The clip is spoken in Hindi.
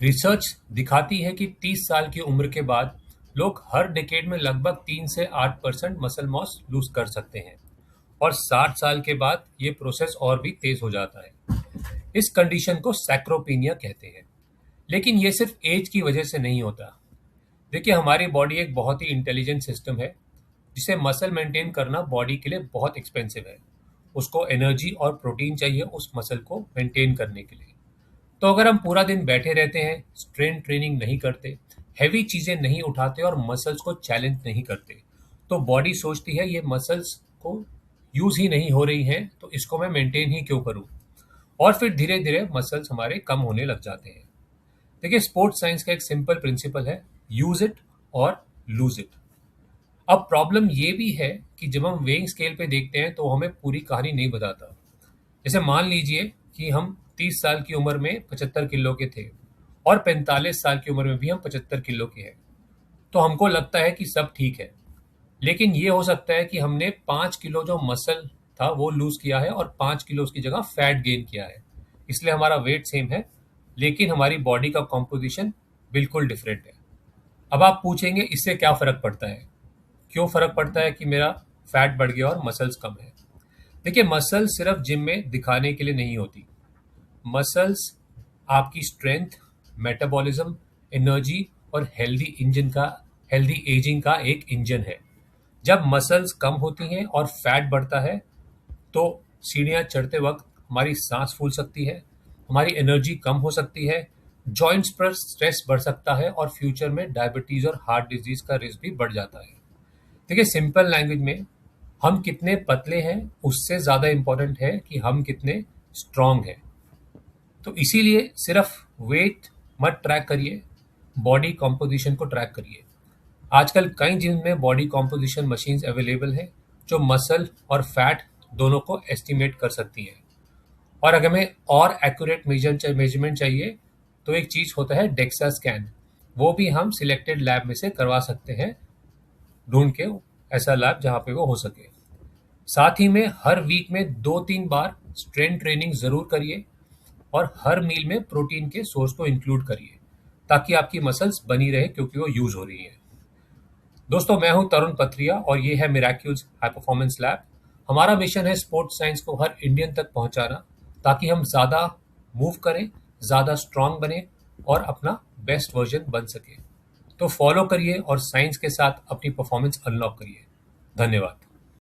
रिसर्च दिखाती है कि 30 साल की उम्र के बाद लोग हर डेकेड में लगभग 3 से 8% मसल मास लूज कर सकते हैं और 60 साल के बाद ये प्रोसेस और भी तेज हो जाता है। इस कंडीशन को सैक्रोपीनिया कहते हैं। लेकिन ये सिर्फ एज की वजह से नहीं होता। देखिए, हमारी बॉडी एक बहुत ही इंटेलिजेंट सिस्टम है जिसे मसल मेंटेन करना बॉडी के लिए बहुत एक्सपेंसिव है। उसको एनर्जी और प्रोटीन चाहिए उस मसल को मेंटेन करने के लिए। तो अगर हम पूरा दिन बैठे रहते हैं, स्ट्रेन ट्रेनिंग नहीं करते, हैवी चीजें नहीं उठाते और मसल्स को चैलेंज नहीं करते, तो बॉडी सोचती है ये मसल्स को यूज ही नहीं हो रही हैं, तो इसको मैं मेंटेन ही क्यों करूं। और फिर धीरे धीरे मसल्स हमारे कम होने लग जाते हैं। देखिए, स्पोर्ट्स साइंस का एक सिंपल प्रिंसिपल है, यूज इट और लूज इट। अब प्रॉब्लम ये भी है कि जब हम वेइंग स्केल पे देखते हैं तो हमें पूरी कहानी नहीं बताता। जैसे मान लीजिए कि हम 30 साल की उम्र में 75 किलो के थे और 45 साल की उम्र में भी हम 75 किलो के हैं, तो हमको लगता है कि सब ठीक है। लेकिन ये हो सकता है कि हमने 5 किलो जो मसल था वो लूज किया है और 5 किलो उसकी जगह फैट गेन किया है। इसलिए हमारा वेट सेम है, लेकिन हमारी बॉडी का कॉम्पोजिशन बिल्कुल डिफरेंट है। अब आप पूछेंगे इससे क्या फर्क पड़ता है, क्यों फर्क पड़ता है कि मेरा फैट बढ़ गया और मसल्स कम है। देखिए, मसल सिर्फ जिम में दिखाने के लिए नहीं होती। मसल्स आपकी स्ट्रेंथ, मेटाबॉलिज्म, एनर्जी और हेल्दी एजिंग का एक इंजन है। जब मसल्स कम होती हैं और फैट बढ़ता है तो सीढ़ियाँ चढ़ते वक्त हमारी सांस फूल सकती है, हमारी एनर्जी कम हो सकती है, जॉइंट्स पर स्ट्रेस बढ़ सकता है और फ्यूचर में डायबिटीज और हार्ट डिजीज का रिस्क भी बढ़ जाता है। देखिए, सिंपल लैंग्वेज में हम कितने पतले हैं उससे ज़्यादा इम्पोर्टेंट है कि हम कितने स्ट्रांग हैं। तो इसीलिए सिर्फ वेट मत ट्रैक करिए, बॉडी कॉम्पोजिशन को ट्रैक करिए। आजकल कई जिम में बॉडी कॉम्पोजिशन मशीन्स अवेलेबल हैं जो मसल और फैट दोनों को एस्टिमेट कर सकती हैं। और अगर हमें और एक्यूरेट मेजरमेंट चाहिए तो एक चीज़ होता है डेक्सा स्कैन। वो भी हम सिलेक्टेड लैब में से करवा सकते हैं, ढूंढ के ऐसा लैब जहाँ पे वो हो सके। साथ ही में हर वीक में 2-3 बार स्ट्रेंथ ट्रेनिंग ज़रूर करिए और हर मील में प्रोटीन के सोर्स को इंक्लूड करिए ताकि आपकी मसल्स बनी रहे, क्योंकि वो यूज़ हो रही है। दोस्तों, मैं हूं तरुण पथरिया और ये है मिराक्यूल्स हाई परफॉर्मेंस लैब। हमारा मिशन है स्पोर्ट्स साइंस को हर इंडियन तक पहुंचाना, ताकि हम ज़्यादा मूव करें, ज़्यादा स्ट्रांग बने और अपना बेस्ट वर्जन बन सके। तो फॉलो करिए और साइंस के साथ अपनी परफॉर्मेंस अनलॉक करिए। धन्यवाद।